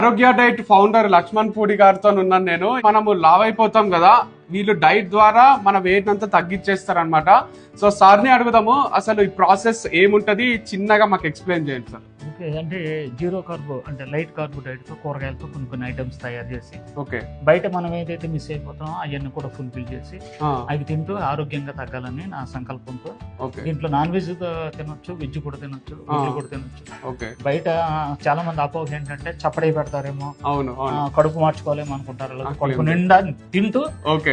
ఆరోగ్య diet founder Laxman Pudi గారితో ఉన్నాను నేను. మనము లావ్ అయిపోతాం కదా, వీళ్ళు డైట్ ద్వారా మన వెయిట్ అంతా తగ్గించేస్తారనమాట. సో సార్ని అడుగుదాము, అసలు ఈ ప్రాసెస్ ఏముంటది, చిన్నగా మాకు ఎక్స్ప్లెయిన్ చేయండి సార్. ఓకే, అంటే జీరో కార్బో అంటే లైట్ కార్బో డైట్ తో కూరగాయలతో కొన్ని ఐటమ్స్ తయారు చేసి ఓకే బయట మనం ఏదైతే మిస్ అయిపోతామో అవన్నీ కూడా ఫుల్ఫిల్ చేసి అవి తింటూ ఆరోగ్యంగా తగ్గాలని నా సంకల్పంతో. దీంట్లో నాన్ వెజ్ తినొచ్చు, వెజ్ కూడా తినొచ్చు, వెజ్ కూడా తినొచ్చు. బయట చాలా మంది అపోహ ఏంటంటే చప్పడై పెడతారేమో, కడుపు మార్చుకోలేమో అనుకుంటారు. కడుపు నిండా తింటూ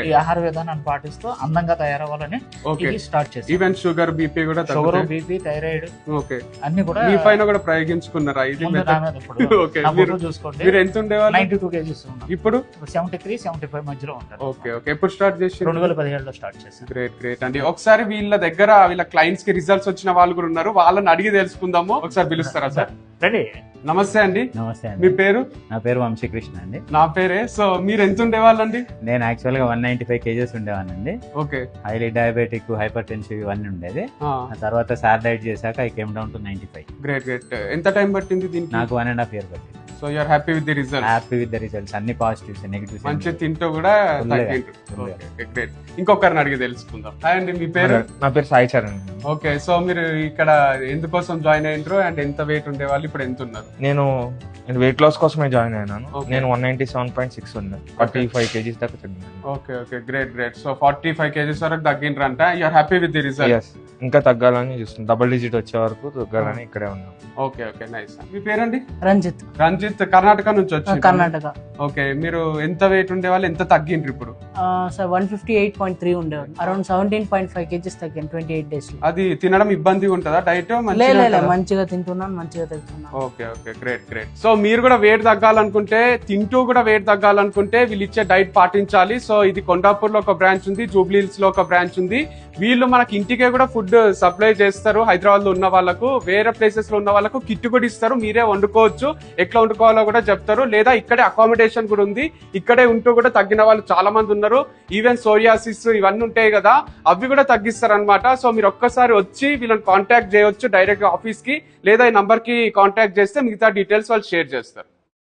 ఈ ఆహార విధానాన్ని పాటిస్తూ అందంగా తయారవ్వాలని ఇది స్టార్ట్ చేసి ఈవెన్ షుగర్ బీపీ కూడా షుగర్ బీపీ థైరాయిడ్ అన్ని కూడా ప్రయోగించుకున్నారా? చూసుకోండి. మీరు ఎంత ఉండేవాళ్ళు? 92 kgs ఇప్పుడు 73-75 మధ్యలో ఉంటారు. Okay okay. ఎప్పుడు స్టార్ట్ చేసి? 2017లో స్టార్ట్ చేశాను. గ్రేట్ గ్రేట్ అండి. ఒకసారి వీళ్ళ దగ్గర వీళ్ళ క్లయింట్స్ కి రిజల్ట్స్ వచ్చిన వాళ్ళు కూడా ఉన్నారు, వాళ్ళని అడిగి తెలుసుకుందాము. ఒకసారి పిలుస్తారా సార్? రెడీ. నమస్తే అండి. నమస్తే అండి. మీ పేరు? నా పేరు వంశీకృష్ణ అండి. నా పేరే. సో మీరు ఎంత ఉండేవాళ్ళండి? నేను యాక్చువల్ గా 195 kgs ఉండేవానండి. Okay. Highly diabetic, hypertensive ఇవన్నీ ఉండేది. ఆ తర్వాత సార్ డైట్ చేశాక I came down to 95. Great great. ఎంత టైం పట్టింది దీనికి? నాకు 1.5 year పట్టింది. So you are happy with the results? Happy with the results. అన్ని పాజిటివ్స్, నెగటివ్స్. మంచి తింటూ కూడా తగ్గిండ్రు. Okay great. ఇంకొకరిని అడిగి తెలుసుకుందాం. హాయ్ అండి, మీ పేరు? నా పేరు సాయి చరణ్. ఓకే. సో మీరు ఇక్కడ ఎందుకోసం జాయిన్ అయ్యిండ్రు అండ్ ఎంత వెయిట్ ఉండేవాళ్ళు, ఇప్పుడు ఎంత ఉన్నారు? నేను వెయిట్ లాస్ కోసమే జాయిన్ అయినాను. నేను 197.6 ఉన్నా, 45 kgs దాకా తగ్గినాను. Okay okay. Great great. So 45 kgs వరకు తగ్గిండ్రు అంట. You are happy with the result? ఇంకా తగ్గాలని చూస్తున్నాను, డబుల్ డిజిట్ వచ్చే వరకు తగ్గాలని ఇక్కడే ఉన్నాను. Okay okay nice. మీ పేరండి? రంజిత్. రంజిత్ కర్ణాటక నుంచి వచ్చి? కర్ణాటక. ఓకే. మీరు ఎంత వెయిట్ ఉండేవాళ్ళు, ఎంత తగ్గిండ్రు ఇప్పుడు? 158.3 ఉండేవాళ్ళు. అరౌండ్ 17.5 kgs తగ్గాను 28 days లో. అది తినడం ఇబ్బంది ఉంటుందా? డైట్ మంచిగా తింటున్నాను, మంచిగా తగ్గుతున్నాను. Okay okay. Great great. So మీరు కూడా వెయిట్ తగ్గాలనుకుంటే, తింటూ కూడా వెయిట్ తగ్గాలనుకుంటే వీళ్ళు ఇచ్చే డైట్ పాటించాలి. సో ఇది కొండాపూర్ లో ఒక బ్రాంచ్ ఉంది, జూబ్లీ హిల్స్ లో ఒక బ్రాంచ్ ఉంది. వీళ్ళు మనకి ఇంటికే కూడా ఫుడ్ సప్లై చేస్తారు. హైదరాబాద్ లో ఉన్న వాళ్ళకు, వేరే ప్లేసెస్ లో ఉన్న వాళ్ళకు కిట్ కూడా ఇస్తారు. మీరే వండుకోవచ్చు, ఎట్లా వండుకోవాలో కూడా చెప్తారు. లేదా ఇక్కడే అకామిడేషన్ కూడా ఉంది, ఇక్కడే ఉంటూ కూడా తగ్గిన వాళ్ళు చాలా మంది ఉన్నారు. ఈవెన్ సోరియాసిస్ ఇవన్నీ ఉంటాయి కదా, అవి కూడా తగ్గిస్తారు అనమాట. సో మీరు ఒక్కసారి వచ్చి వీళ్ళని కాంటాక్ట్ చేయొచ్చు డైరెక్ట్ ఆఫీస్ కి, లేదా ఈ నంబర్ కి కాంటాక్ట్ చేస్తే మిగతా డీటెయిల్స్ వాళ్ళు షేర్ చేస్తారు.